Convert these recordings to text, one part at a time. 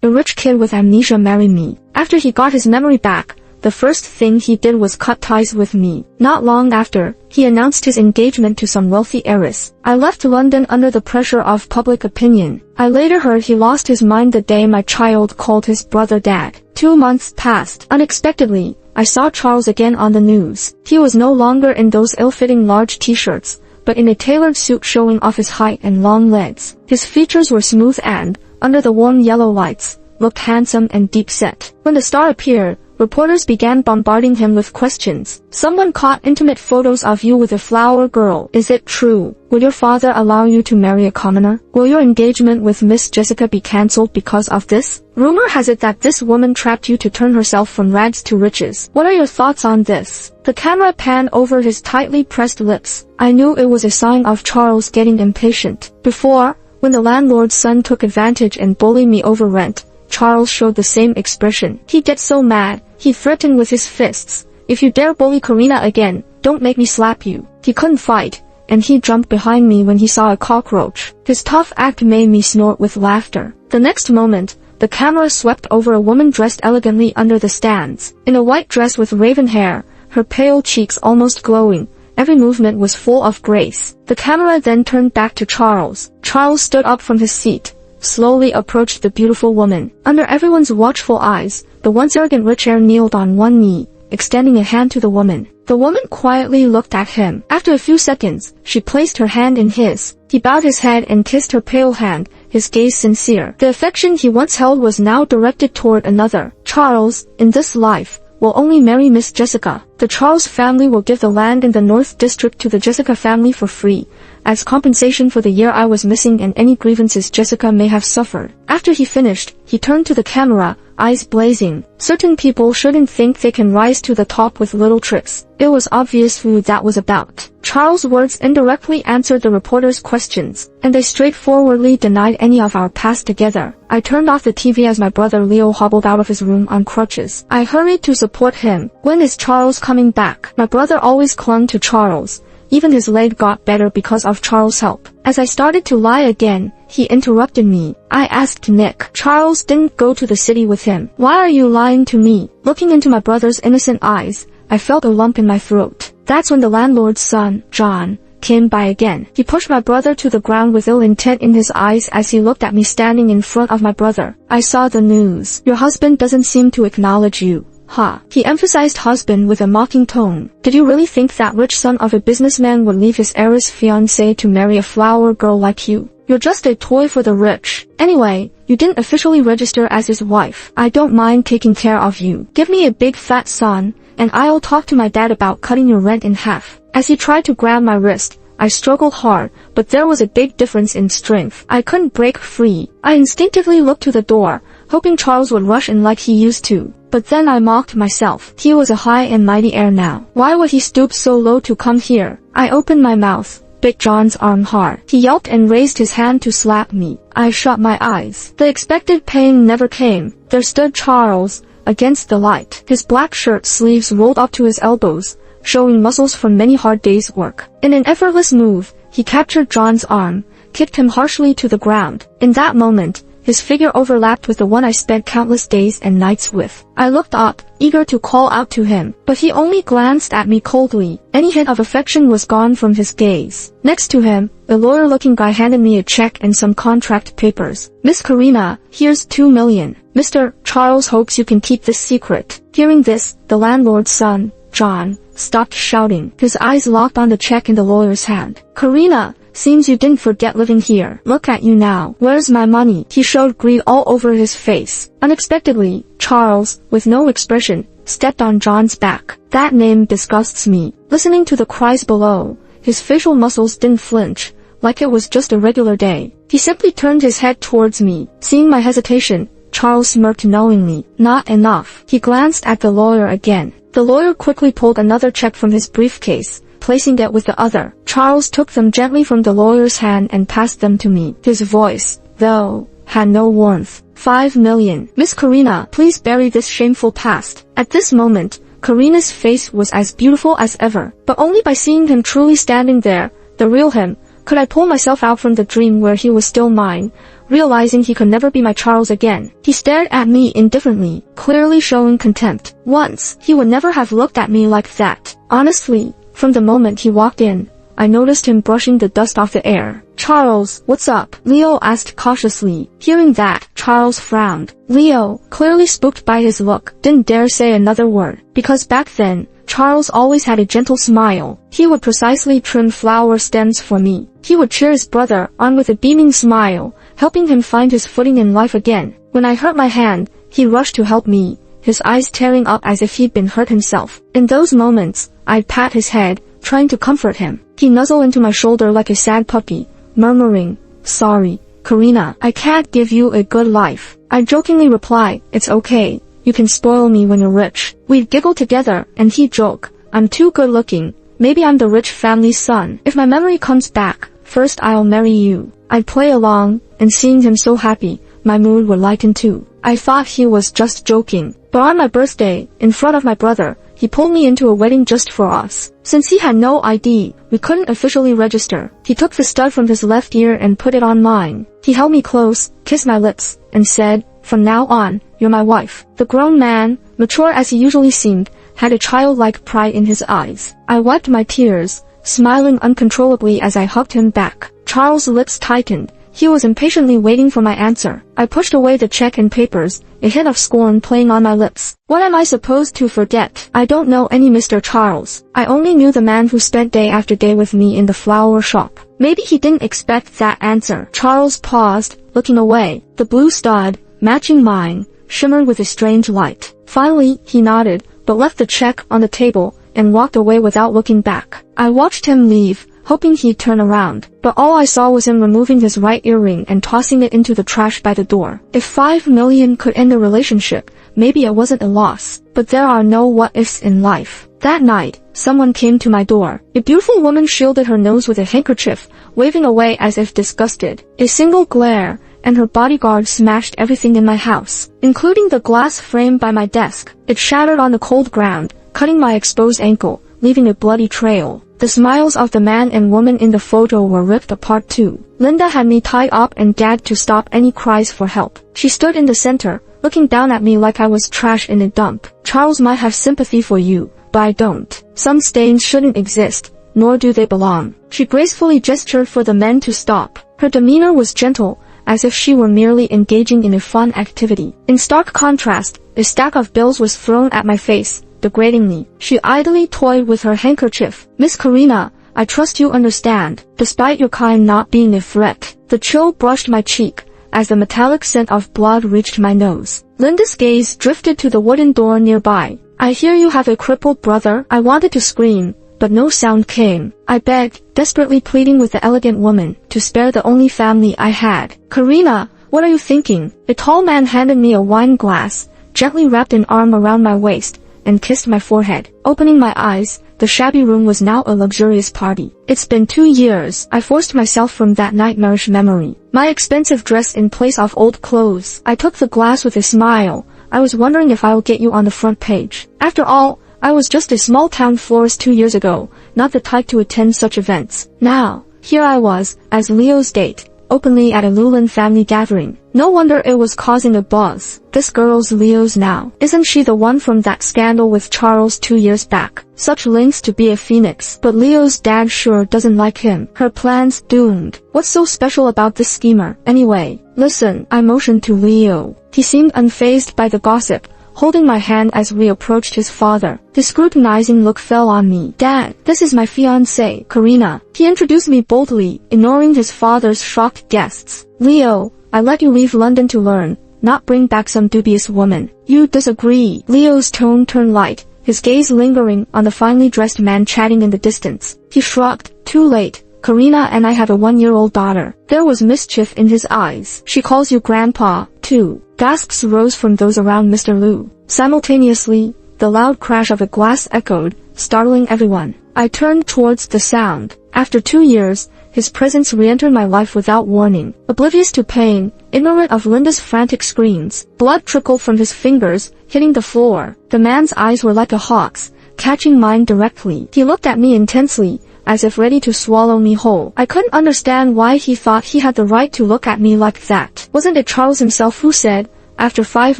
A rich kid with amnesia married me. After he got his memory back, the first thing he did was cut ties with me. Not long after, he announced his engagement to some wealthy heiress. I left London under the pressure of public opinion. I later heard he lost his mind the day my child called his brother dad. 2 months passed. Unexpectedly, I saw Charles again on the news. He was no longer in those ill-fitting large t-shirts, but in a tailored suit showing off his height and long legs. His features were smooth and, under the warm yellow lights, looked handsome and deep-set. When the star appeared, reporters began bombarding him with questions. Someone caught intimate photos of you with a flower girl. Is it true? Will your father allow you to marry a commoner? Will your engagement with Miss Jessica be cancelled because of this? Rumor has it that this woman trapped you to turn herself from rags to riches. What are your thoughts on this? The camera panned over his tightly pressed lips. I knew it was a sign of Charles getting impatient. Before, when the landlord's son took advantage and bullied me over rent, Charles showed the same expression. He'd get so mad, he threatened with his fists. If you dare bully Karina again, don't make me slap you. He couldn't fight, and he jumped behind me when he saw a cockroach. His tough act made me snort with laughter. The next moment, the camera swept over a woman dressed elegantly under the stands. In a white dress with raven hair, her pale cheeks almost glowing, every movement was full of grace. The camera then turned back to Charles. Charles stood up from his seat, slowly approached the beautiful woman. Under everyone's watchful eyes, the once arrogant rich heir kneeled on one knee, extending a hand to the woman. The woman quietly looked at him. After a few seconds, she placed her hand in his. He bowed his head and kissed her pale hand, his gaze sincere. The affection he once held was now directed toward another. Charles, in this life, will only marry Miss Jessica. The Charles family will give the land in the North District to the Jessica family for free, as compensation for the year I was missing and any grievances Jessica may have suffered. After he finished, he turned to the camera, eyes blazing. Certain people shouldn't think they can rise to the top with little tricks. It was obvious who that was about. Charles' words indirectly answered the reporters' questions, and they straightforwardly denied any of our past together. I turned off the TV as my brother Leo hobbled out of his room on crutches. I hurried to support him. When is Charles coming back? My brother always clung to Charles. Even his leg got better because of Charles' help. As I started to lie again, he interrupted me. I asked Nick. Charles didn't go to the city with him. Why are you lying to me? Looking into my brother's innocent eyes, I felt a lump in my throat. That's when the landlord's son, John, came by again. He pushed my brother to the ground with ill intent in his eyes as he looked at me standing in front of my brother. I saw the news. Your husband doesn't seem to acknowledge you. Ha. He emphasized husband with a mocking tone. Did you really think that rich son of a businessman would leave his heiress fiancée to marry a flower girl like you? You're just a toy for the rich. Anyway, you didn't officially register as his wife. I don't mind taking care of you. Give me a big fat son, and I'll talk to my dad about cutting your rent in half. As he tried to grab my wrist, I struggled hard, but there was a big difference in strength. I couldn't break free. I instinctively looked to the door, hoping Charles would rush in like he used to. But then I mocked myself. He was a high and mighty heir now. Why would he stoop so low to come here? I opened my mouth, bit John's arm hard. He yelped and raised his hand to slap me. I shut my eyes. The expected pain never came. There stood Charles, against the light. His black shirt sleeves rolled up to his elbows, showing muscles from many hard days' work. In an effortless move, he captured John's arm, kicked him harshly to the ground. In that moment, his figure overlapped with the one I spent countless days and nights with. I looked up, eager to call out to him, but he only glanced at me coldly. Any hint of affection was gone from his gaze. Next to him, a lawyer-looking guy handed me a check and some contract papers. Miss Karina, here's $2 million. Mr. Charles hopes you can keep this secret. Hearing this, the landlord's son, John, stopped shouting. His eyes locked on the check in the lawyer's hand. Karina, seems you didn't forget living here. Look at you now. Where's my money? He showed greed all over his face. Unexpectedly, Charles, with no expression, stepped on John's back. That name disgusts me. Listening to the cries below, his facial muscles didn't flinch, like it was just a regular day. He simply turned his head towards me. Seeing my hesitation, Charles smirked knowingly. Not enough. He glanced at the lawyer again. The lawyer quickly pulled another check from his briefcase, placing it with the other. Charles took them gently from the lawyer's hand and passed them to me. His voice, though, had no warmth. $5 million. Miss Karina, please bury this shameful past. At this moment, Karina's face was as beautiful as ever, but only by seeing him truly standing there, the real him, Could I pull myself out from the dream where he was still mine, realizing he could never be my Charles again? He stared at me indifferently, clearly showing contempt. Once, he would never have looked at me like that. Honestly, from the moment he walked in, I noticed him brushing the dust off the air. "Charles, what's up?" Leo asked cautiously. Hearing that, Charles frowned. Leo, clearly spooked by his look, didn't dare say another word, because back then, Charles always had a gentle smile. He would precisely trim flower stems for me. He would cheer his brother on with a beaming smile, helping him find his footing in life again. When I hurt my hand, he rushed to help me, his eyes tearing up as if he'd been hurt himself. In those moments, I'd pat his head, trying to comfort him. He'd nuzzle into my shoulder like a sad puppy, murmuring, "Sorry, Karina, I can't give you a good life." I'd jokingly reply, "It's okay. You can spoil me when you're rich." We'd giggle together, and he'd joke, "I'm too good looking. Maybe I'm the rich family's son. If my memory comes back, first I'll marry you." I'd play along, and seeing him so happy, my mood would lighten too. I thought he was just joking. But on my birthday, in front of my brother, he pulled me into a wedding just for us. Since he had no ID, we couldn't officially register. He took the stud from his left ear and put it on mine. He held me close, kissed my lips, and said, "From now on, you're my wife." The grown man, mature as he usually seemed, had a childlike pride in his eyes. I wiped my tears, smiling uncontrollably as I hugged him back. Charles' lips tightened. He was impatiently waiting for my answer. I pushed away the check and papers, a hint of scorn playing on my lips. What am I supposed to forget? I don't know any Mr. Charles. I only knew the man who spent day after day with me in the flower shop. Maybe he didn't expect that answer. Charles paused, looking away. The blue stud, matching mine, shimmered with a strange light. Finally, he nodded, but left the check on the table and walked away without looking back. I watched him leave, hoping he'd turn around, but all I saw was him removing his right earring and tossing it into the trash by the door. If 5 million could end the relationship, maybe it wasn't a loss. But there are no what-ifs in life. That night, someone came to my door. A beautiful woman shielded her nose with a handkerchief, waving away as if disgusted. A single glare, and her bodyguard smashed everything in my house, including the glass frame by my desk. It shattered on the cold ground, cutting my exposed ankle, leaving a bloody trail. The smiles of the man and woman in the photo were ripped apart too. Linda had me tied up and gagged to stop any cries for help. She stood in the center, looking down at me like I was trash in a dump. "Charles might have sympathy for you, but I don't. Some stains shouldn't exist, nor do they belong." She gracefully gestured for the men to stop. Her demeanor was gentle, as if she were merely engaging in a fun activity. In stark contrast, a stack of bills was thrown at my face, degradingly. She idly toyed with her handkerchief. "Miss Karina, I trust you understand, despite your kind not being a threat." The chill brushed my cheek, as the metallic scent of blood reached my nose. Linda's gaze drifted to the wooden door nearby. "I hear you have a crippled brother." I wanted to scream, but no sound came. I begged, desperately pleading with the elegant woman, to spare the only family I had. "Karina, what are you thinking?" A tall man handed me a wine glass, gently wrapped an arm around my waist, and kissed my forehead. Opening my eyes, the shabby room was now a luxurious party. "It's been 2 years. I forced myself from that nightmarish memory. My expensive dress in place of old clothes." I took the glass with a smile. "I was wondering if I'll get you on the front page. After all, I was just a small-town florist 2 years ago, not the type to attend such events. Now, here I was, as Leo's date, openly at a Lulan family gathering. No wonder it was causing a buzz. This girl's Leo's now. Isn't she the one from that scandal with Charles 2 years back? Such lengths to be a phoenix. But Leo's dad sure doesn't like him. Her plan's doomed. What's so special about this schemer? Anyway, listen." I motioned to Leo. He seemed unfazed by the gossip, holding my hand as we approached his father. His scrutinizing look fell on me. "Dad, this is my fiancée, Karina." He introduced me boldly, ignoring his father's shocked guests. "Leo, I let you leave London to learn, not bring back some dubious woman." "You disagree." Leo's tone turned light, his gaze lingering on the finely dressed man chatting in the distance. He shrugged. "Too late. Karina and I have a 1-year-old daughter." There was mischief in his eyes. "She calls you grandpa, too." Gasps rose from those around Mr. Liu. Simultaneously, the loud crash of a glass echoed, startling everyone. I turned towards the sound. After 2 years, his presence re-entered my life without warning. Oblivious to pain, ignorant of Linda's frantic screams, blood trickled from his fingers, hitting the floor. The man's eyes were like a hawk's, catching mine directly. He looked at me intensely, as if ready to swallow me whole. I couldn't understand why he thought he had the right to look at me like that. Wasn't it Charles himself who said, after 5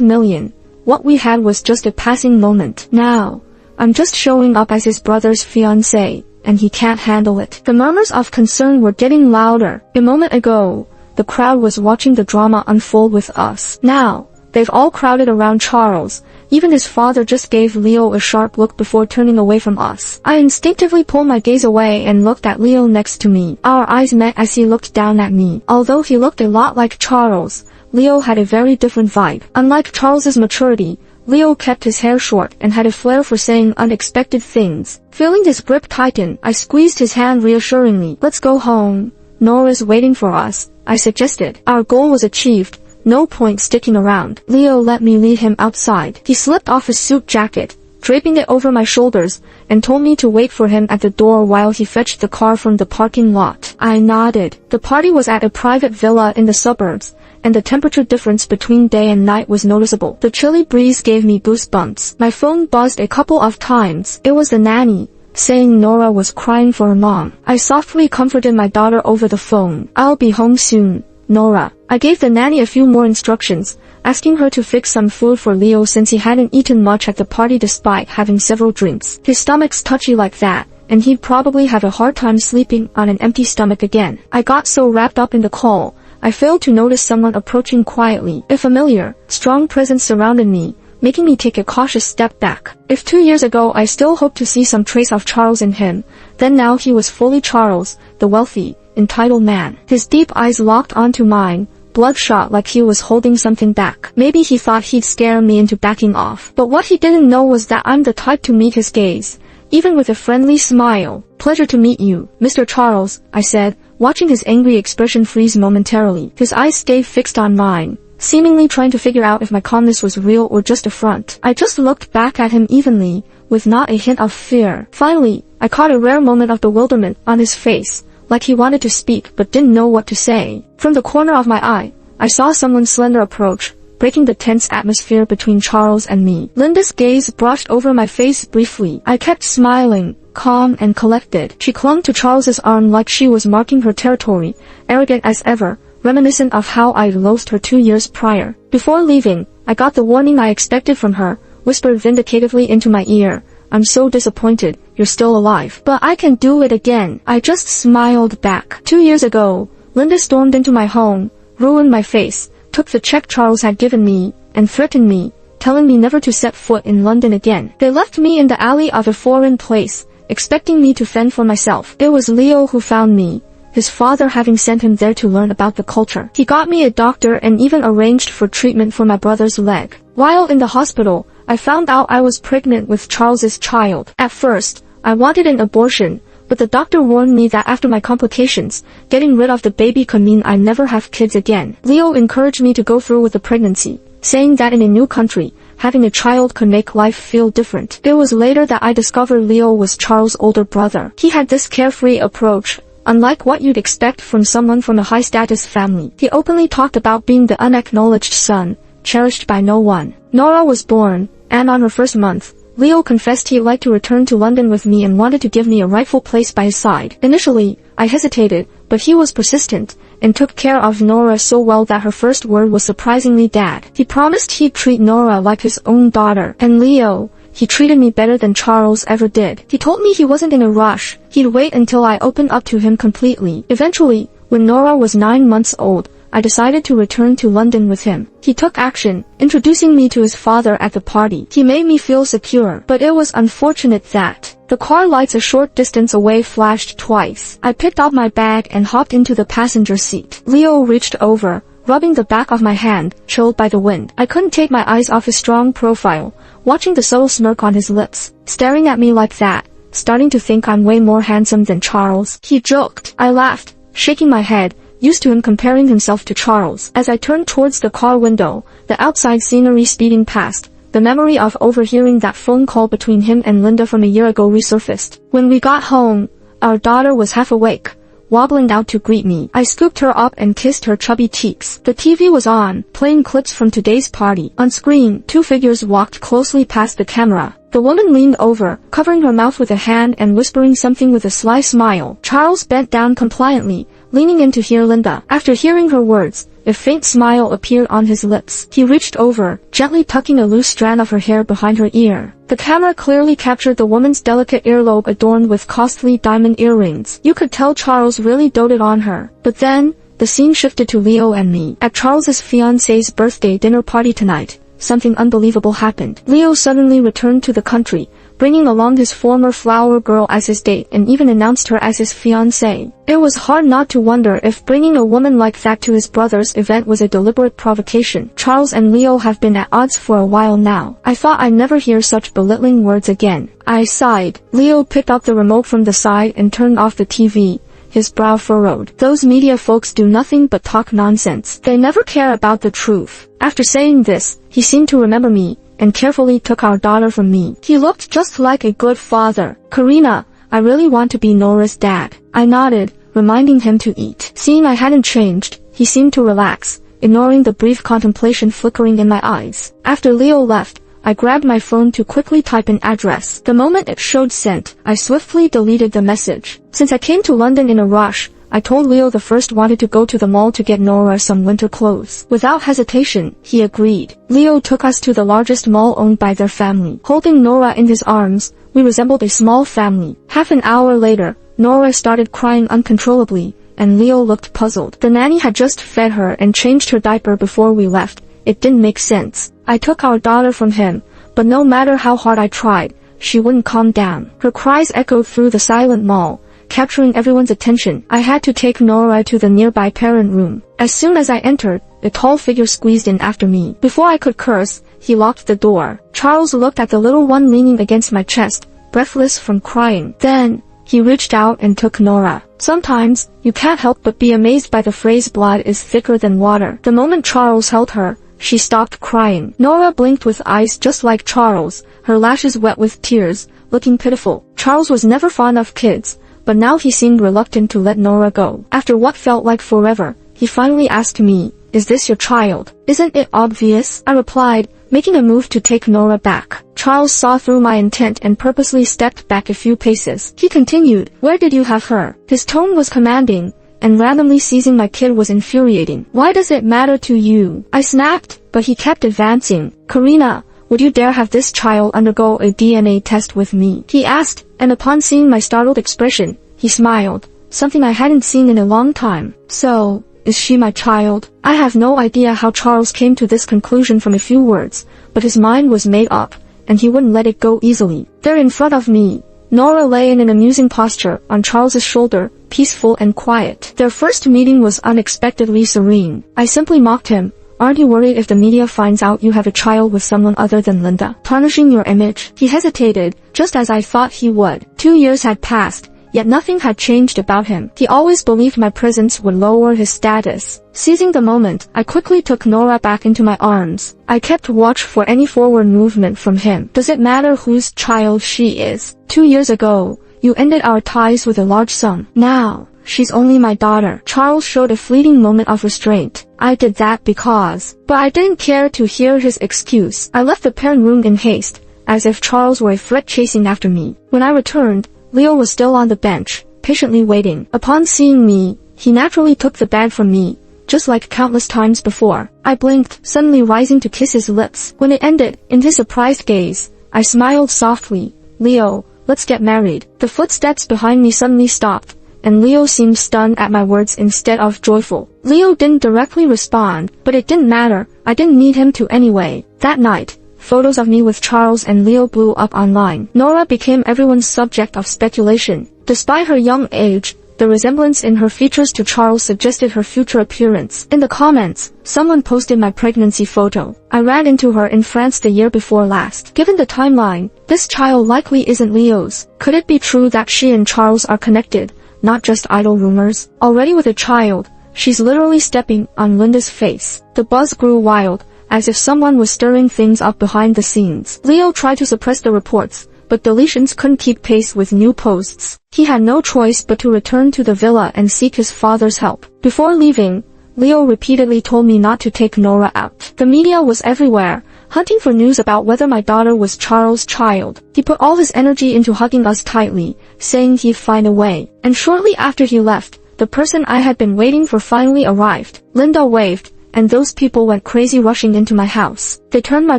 million, what we had was just a passing moment? Now, I'm just showing up as his brother's fiancé, and he can't handle it. The murmurs of concern were getting louder. A moment ago, the crowd was watching the drama unfold with us. Now, they've all crowded around Charles. Even his father just gave Leo a sharp look before turning away from us. I instinctively pulled my gaze away and looked at Leo next to me. Our eyes met as he looked down at me. Although he looked a lot like Charles, Leo had a very different vibe. Unlike Charles's maturity, Leo kept his hair short and had a flair for saying unexpected things. Feeling his grip tighten, I squeezed his hand reassuringly. Let's go home. Nora's waiting for us, I suggested. Our goal was achieved. No point sticking around. Leo let me lead him outside. He slipped off his suit jacket, draping it over my shoulders, and told me to wait for him at the door while he fetched the car from the parking lot. I nodded. The party was at a private villa in the suburbs, and the temperature difference between day and night was noticeable. The chilly breeze gave me goosebumps. My phone buzzed a couple of times. It was the nanny, saying Nora was crying for her mom. I softly comforted my daughter over the phone. I'll be home soon, Nora. I gave the nanny a few more instructions, asking her to fix some food for Leo since he hadn't eaten much at the party despite having several drinks. His stomach's touchy like that, and he'd probably have a hard time sleeping on an empty stomach again. I got so wrapped up in the call, I failed to notice someone approaching quietly. A familiar, strong presence surrounded me, making me take a cautious step back. If 2 years ago I still hoped to see some trace of Charles in him, then now he was fully Charles, the wealthy, entitled man. His deep eyes locked onto mine, bloodshot like he was holding something back. Maybe he thought he'd scare me into backing off. But what he didn't know was that I'm the type to meet his gaze, even with a friendly smile. Pleasure to meet you, Mr. Charles, I said, watching his angry expression freeze momentarily. His eyes stayed fixed on mine, seemingly trying to figure out if my calmness was real or just a front. I just looked back at him evenly, with not a hint of fear. Finally, I caught a rare moment of bewilderment on his face, like he wanted to speak but didn't know what to say. From the corner of my eye, I saw someone slender approach, breaking the tense atmosphere between Charles and me. Linda's gaze brushed over my face briefly. I kept smiling, calm and collected. She clung to Charles's arm like she was marking her territory, arrogant as ever, reminiscent of how I'd loathed her 2 years prior. Before leaving, I got the warning I expected from her, whispered vindicatively into my ear. I'm so disappointed, you're still alive. But I can do it again. I just smiled back. 2 years ago, Linda stormed into my home, ruined my face, took the check Charles had given me, and threatened me, telling me never to set foot in London again. They left me in the alley of a foreign place, expecting me to fend for myself. It was Leo who found me, his father having sent him there to learn about the culture. He got me a doctor and even arranged for treatment for my brother's leg. While in the hospital, I found out I was pregnant with Charles's child. At first, I wanted an abortion, but the doctor warned me that after my complications, getting rid of the baby could mean I'd never have kids again. Leo encouraged me to go through with the pregnancy, saying that in a new country, having a child could make life feel different. It was later that I discovered Leo was Charles' older brother. He had this carefree approach, unlike what you'd expect from someone from a high-status family. He openly talked about being the unacknowledged son, cherished by no one. Nora was born, and on her first month, Leo confessed he'd like to return to London with me and wanted to give me a rightful place by his side. Initially, I hesitated, but he was persistent, and took care of Nora so well that her first word was surprisingly Dad. He promised he'd treat Nora like his own daughter. And Leo, he treated me better than Charles ever did. He told me he wasn't in a rush, he'd wait until I opened up to him completely. Eventually, when Nora was 9 months old, I decided to return to London with him. He took action, introducing me to his father at the party. He made me feel secure, but it was unfortunate that the car lights a short distance away flashed twice. I picked up my bag and hopped into the passenger seat. Leo reached over, rubbing the back of my hand, chilled by the wind. I couldn't take my eyes off his strong profile, watching the subtle smirk on his lips, staring at me like that, starting to think I'm way more handsome than Charles. He joked. I laughed, shaking my head, used to him comparing himself to Charles. As I turned towards the car window, the outside scenery speeding past, the memory of overhearing that phone call between him and Linda from a year ago resurfaced. When we got home, our daughter was half awake, wobbling out to greet me. I scooped her up and kissed her chubby cheeks. The TV was on, playing clips from today's party. On screen, 2 figures walked closely past the camera, The woman leaned over, covering her mouth with a hand and whispering something with a sly smile. Charles bent down compliantly, leaning in to hear Linda. After hearing her words, a faint smile appeared on his lips. He reached over, gently tucking a loose strand of her hair behind her ear. The camera clearly captured the woman's delicate earlobe adorned with costly diamond earrings. You could tell Charles really doted on her. But then, the scene shifted to Leo and me. At Charles's fiancée's birthday dinner party tonight, something unbelievable happened. Leo suddenly returned to the country, bringing along his former flower girl as his date and even announced her as his fiancée. It was hard not to wonder if bringing a woman like that to his brother's event was a deliberate provocation. Charles and Leo have been at odds for a while now. I thought I'd never hear such belittling words again. I sighed. Leo picked up the remote from the side and turned off the TV. His brow furrowed. Those media folks do nothing but talk nonsense. They never care about the truth. After saying this, he seemed to remember me, and carefully took our daughter from me. He looked just like a good father. Karina, I really want to be Nora's dad. I nodded, reminding him to eat. Seeing I hadn't changed, he seemed to relax, ignoring the brief contemplation flickering in my eyes. After Leo left, I grabbed my phone to quickly type an address. The moment it showed sent, I swiftly deleted the message. Since I came to London in a rush, I told Leo the first wanted to go to the mall to get Nora some winter clothes. Without hesitation, he agreed. Leo took us to the largest mall owned by their family. Holding Nora in his arms, we resembled a small family. Half an hour later, Nora started crying uncontrollably, and Leo looked puzzled. The nanny had just fed her and changed her diaper before we left. It didn't make sense. I took our daughter from him, but no matter how hard I tried, she wouldn't calm down. Her cries echoed through the silent mall, capturing everyone's attention. I had to take Nora to the nearby parent room. As soon as I entered, a tall figure squeezed in after me. Before I could curse, he locked the door. Charles looked at the little one leaning against my chest, breathless from crying. Then, he reached out and took Nora. Sometimes, you can't help but be amazed by the phrase blood is thicker than water. The moment Charles held her, she stopped crying. Nora blinked with eyes just like Charles, her lashes wet with tears, looking pitiful. Charles was never fond of kids, but now he seemed reluctant to let Nora go. After what felt like forever, he finally asked me, "Is this your child?" "Isn't it obvious?" I replied, making a move to take Nora back. Charles saw through my intent and purposely stepped back a few paces. He continued, "Where did you have her?" His tone was commanding, and randomly seizing my kid was infuriating. "Why does it matter to you?" I snapped, but he kept advancing. "Karina, would you dare have this child undergo a DNA test with me?" he asked, and upon seeing my startled expression, he smiled, something I hadn't seen in a long time. "So, is she my child?" I have no idea how Charles came to this conclusion from a few words, but his mind was made up, and he wouldn't let it go easily. There in front of me, Nora lay in an amusing posture on Charles's shoulder, peaceful and quiet. Their first meeting was unexpectedly serene. I simply mocked him. "Aren't you worried if the media finds out you have a child with someone other than Linda, tarnishing your image?" He hesitated, just as I thought he would. 2 years had passed, yet nothing had changed about him. He always believed my presence would lower his status. Seizing the moment, I quickly took Nora back into my arms. I kept watch for any forward movement from him. "Does it matter whose child she is? 2 years ago, you ended our ties with a large sum. Now, she's only my daughter." Charles showed a fleeting moment of restraint. "I did that because..." But I didn't care to hear his excuse. I left the parent room in haste, as if Charles were a threat chasing after me. When I returned, Leo was still on the bench, patiently waiting. Upon seeing me, he naturally took the bag from me, just like countless times before. I blinked, suddenly rising to kiss his lips. When it ended, in his surprised gaze, I smiled softly. "Leo, let's get married." The footsteps behind me suddenly stopped, and Leo seemed stunned at my words instead of joyful. Leo didn't directly respond, but it didn't matter. I didn't need him to anyway. That night, photos of me with Charles and Leo blew up online. Nora became everyone's subject of speculation. Despite her young age, the resemblance in her features to Charles suggested her future appearance. In the comments, someone posted my pregnancy photo. I ran into her in France the year before last. Given the timeline, this child likely isn't Leo's. Could it be true that she and Charles are connected, not just idle rumors? Already with a child, she's literally stepping on Linda's face. The buzz grew wild, as if someone was stirring things up behind the scenes. Leo tried to suppress the reports, but deletions couldn't keep pace with new posts. He had no choice but to return to the villa and seek his father's help. Before leaving, Leo repeatedly told me not to take Nora out. The media was everywhere, hunting for news about whether my daughter was Charles' child. He put all his energy into hugging us tightly, saying he'd find a way. And shortly after he left, the person I had been waiting for finally arrived. Linda waved, and those people went crazy rushing into my house. They turned my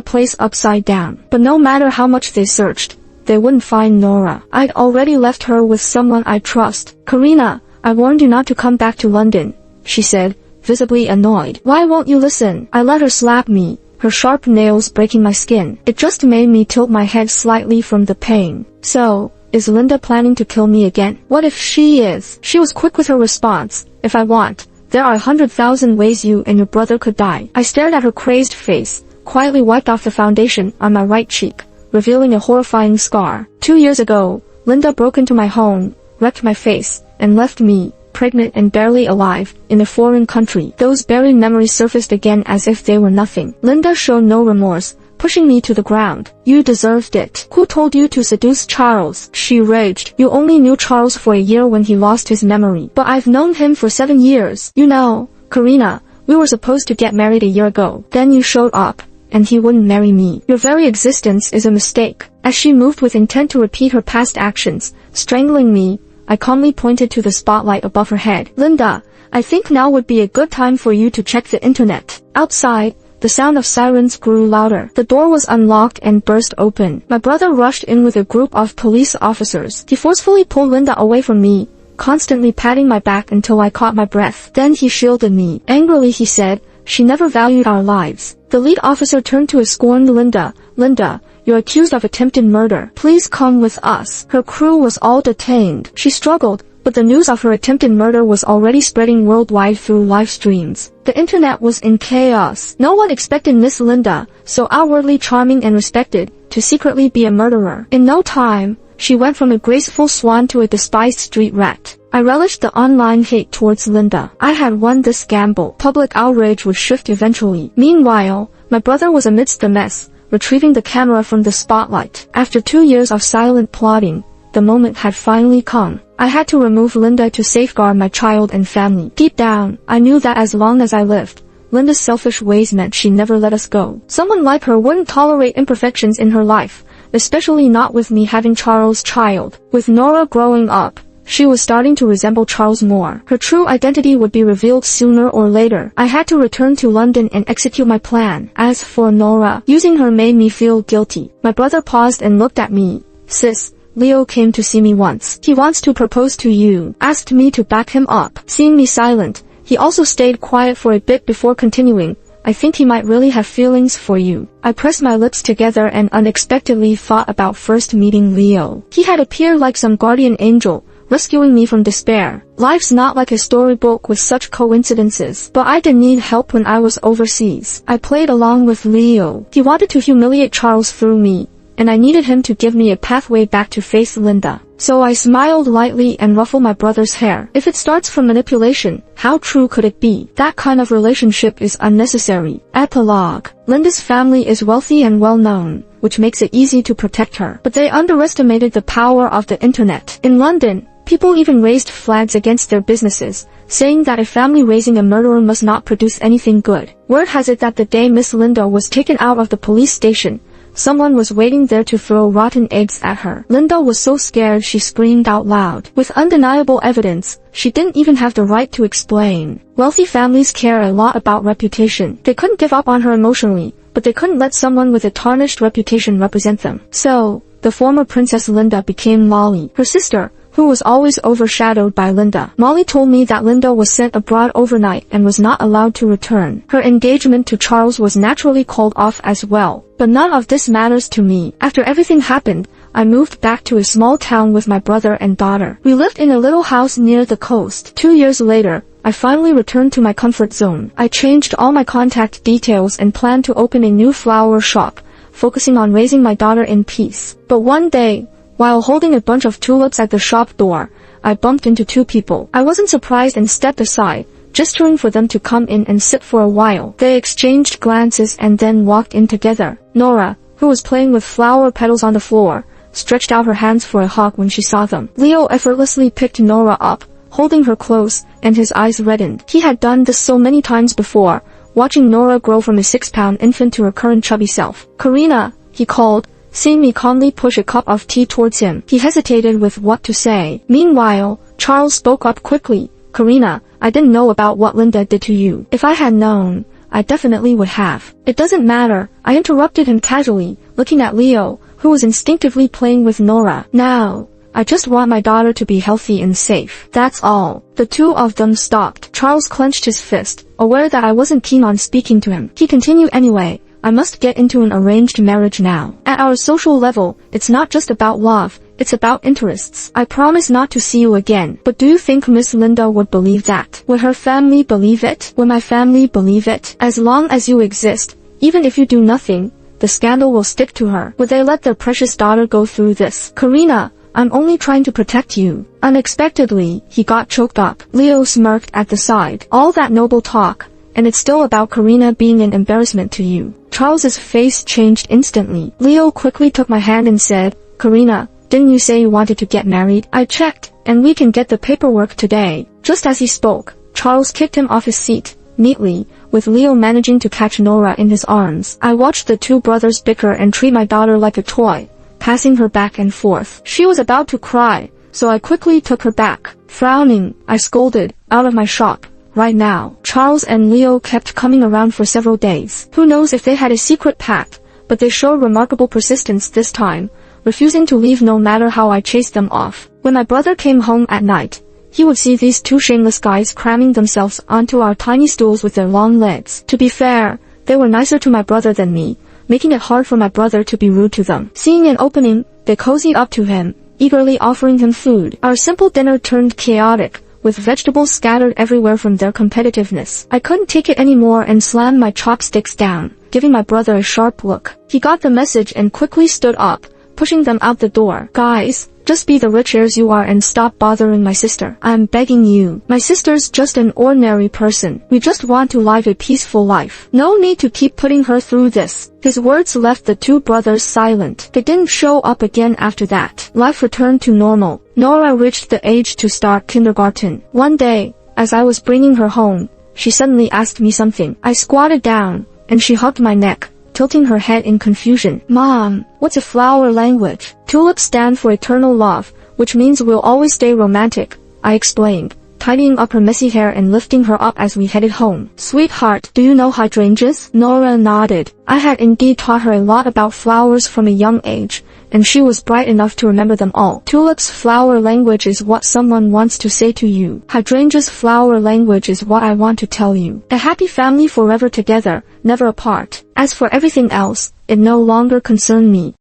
place upside down. But no matter how much they searched, they wouldn't find Nora. I'd already left her with someone I trust. "Karina, I warned you not to come back to London," she said, visibly annoyed. "Why won't you listen?" I let her slap me, her sharp nails breaking my skin. It just made me tilt my head slightly from the pain. "So, is Linda planning to kill me again?" "What if she is?" She was quick with her response. "If I want, there are 100,000 ways you and your brother could die." I stared at her crazed face, quietly wiped off the foundation on my right cheek, revealing a horrifying scar. 2 years ago, Linda broke into my home, wrecked my face, and left me, pregnant and barely alive, in a foreign country. Those buried memories surfaced again as if they were nothing. Linda showed no remorse, pushing me to the ground. "You deserved it. Who told you to seduce Charles?" she raged. "You only knew Charles for a year when he lost his memory. But I've known him for 7 years. You know, Karina, we were supposed to get married a year ago. Then you showed up, and he wouldn't marry me. Your very existence is a mistake." As she moved with intent to repeat her past actions, strangling me, I calmly pointed to the spotlight above her head. "Linda, I think now would be a good time for you to check the internet." Outside, the sound of sirens grew louder. The door was unlocked and burst open. My brother rushed in with a group of police officers. He forcefully pulled Linda away from me, constantly patting my back until I caught my breath. Then he shielded me. Angrily he said, "She never valued our lives." The lead officer turned to a scorned Linda. "Linda, you're accused of attempted murder. Please come with us." Her crew was all detained. She struggled, but the news of her attempted murder was already spreading worldwide through live streams. The internet was in chaos. No one expected Miss Linda, so outwardly charming and respected, to secretly be a murderer. In no time, she went from a graceful swan to a despised street rat. I relished the online hate towards Linda. I had won this gamble. Public outrage would shift eventually. Meanwhile, my brother was amidst the mess, retrieving the camera from the spotlight. After 2 years of silent plotting, the moment had finally come. I had to remove Linda to safeguard my child and family. Deep down, I knew that as long as I lived, Linda's selfish ways meant she never let us go. Someone like her wouldn't tolerate imperfections in her life, especially not with me having Charles' child. With Nora growing up, she was starting to resemble Charles more. Her true identity would be revealed sooner or later. I had to return to London and execute my plan. As for Nora, using her made me feel guilty. My brother paused and looked at me. "Sis, Leo came to see me once. He wants to propose to you." Asked me to back him up. Seeing me silent, he also stayed quiet for a bit before continuing. "I think he might really have feelings for you." I pressed my lips together and unexpectedly thought about first meeting Leo. He had appeared like some guardian angel, rescuing me from despair. Life's not like a storybook with such coincidences. But I did need help when I was overseas. I played along with Leo. He wanted to humiliate Charles through me, and I needed him to give me a pathway back to face Linda. So I smiled lightly and ruffled my brother's hair. If it starts from manipulation, how true could it be? That kind of relationship is unnecessary. Epilogue. Linda's family is wealthy and well-known, which makes it easy to protect her. But they underestimated the power of the internet. In London, people even raised flags against their businesses, saying that a family raising a murderer must not produce anything good. Word has it that the day Miss Linda was taken out of the police station, someone was waiting there to throw rotten eggs at her. Linda was so scared she screamed out loud. With undeniable evidence, she didn't even have the right to explain. Wealthy families care a lot about reputation. They couldn't give up on her emotionally, but they couldn't let someone with a tarnished reputation represent them. So, the former Princess Linda became Molly, her sister, who was always overshadowed by Linda. Molly told me that Linda was sent abroad overnight and was not allowed to return. Her engagement to Charles was naturally called off as well. But none of this matters to me. After everything happened, I moved back to a small town with my brother and daughter. We lived in a little house near the coast. 2 years later, I finally returned to my comfort zone. I changed all my contact details and planned to open a new flower shop, focusing on raising my daughter in peace. But one day, while holding a bunch of tulips at the shop door, I bumped into 2 people. I wasn't surprised and stepped aside, gesturing for them to come in and sit for a while. They exchanged glances and then walked in together. Nora, who was playing with flower petals on the floor, stretched out her hands for a hug when she saw them. Leo effortlessly picked Nora up, holding her close, and his eyes reddened. He had done this so many times before, watching Nora grow from a 6-pound infant to her current chubby self. "Karina," he called, seeing me calmly push a cup of tea towards him. He hesitated with what to say. Meanwhile, Charles spoke up quickly. "Karina, I didn't know about what Linda did to you. If I had known, I definitely would have." "It doesn't matter," I interrupted him casually, looking at Leo, who was instinctively playing with Nora. "Now, I just want my daughter to be healthy and safe. That's all." The two of them stopped. Charles clenched his fist, aware that I wasn't keen on speaking to him. He continued anyway. "I must get into an arranged marriage now. At our social level, it's not just about love, it's about interests. I promise not to see you again." "But do you think Miss Linda would believe that? Would her family believe it? Will my family believe it? As long as you exist, even if you do nothing, the scandal will stick to her. Would they let their precious daughter go through this?" "Karina, I'm only trying to protect you." Unexpectedly, he got choked up. Leo smirked at the side. "All that noble talk, and it's still about Karina being an embarrassment to you." Charles's face changed instantly. Leo quickly took my hand and said, "Karina, didn't you say you wanted to get married? I checked, and we can get the paperwork today." Just as he spoke, Charles kicked him off his seat, neatly, with Leo managing to catch Nora in his arms. I watched the two brothers bicker and treat my daughter like a toy, passing her back and forth. She was about to cry, so I quickly took her back. Frowning, I scolded, "Out of my shop, right now." Charles and Leo kept coming around for several days. Who knows if they had a secret pact, but they showed remarkable persistence this time, refusing to leave no matter how I chased them off. When my brother came home at night, he would see these two shameless guys cramming themselves onto our tiny stools with their long legs. To be fair, they were nicer to my brother than me, making it hard for my brother to be rude to them. Seeing an opening, they cozied up to him, eagerly offering him food. Our simple dinner turned chaotic, with vegetables scattered everywhere from their competitiveness. I couldn't take it anymore and slammed my chopsticks down, giving my brother a sharp look. He got the message and quickly stood up, pushing them out the door. "Guys, just be the rich heirs you are and stop bothering my sister. I'm begging you. My sister's just an ordinary person. We just want to live a peaceful life. No need to keep putting her through this." His words left the two brothers silent. They didn't show up again after that. Life returned to normal. Nora reached the age to start kindergarten. One day, as I was bringing her home, she suddenly asked me something. I squatted down, and she hugged my neck, tilting her head in confusion. "Mom, what's a flower language?" "Tulips stand for eternal love, which means we'll always stay romantic," I explained, tidying up her messy hair and lifting her up as we headed home. "Sweetheart, do you know hydrangeas?" Nora nodded. I had indeed taught her a lot about flowers from a young age, and she was bright enough to remember them all. Tulip's flower language is what someone wants to say to you. Hydrangea's flower language is what I want to tell you. A happy family forever together, never apart. As for everything else, it no longer concerned me.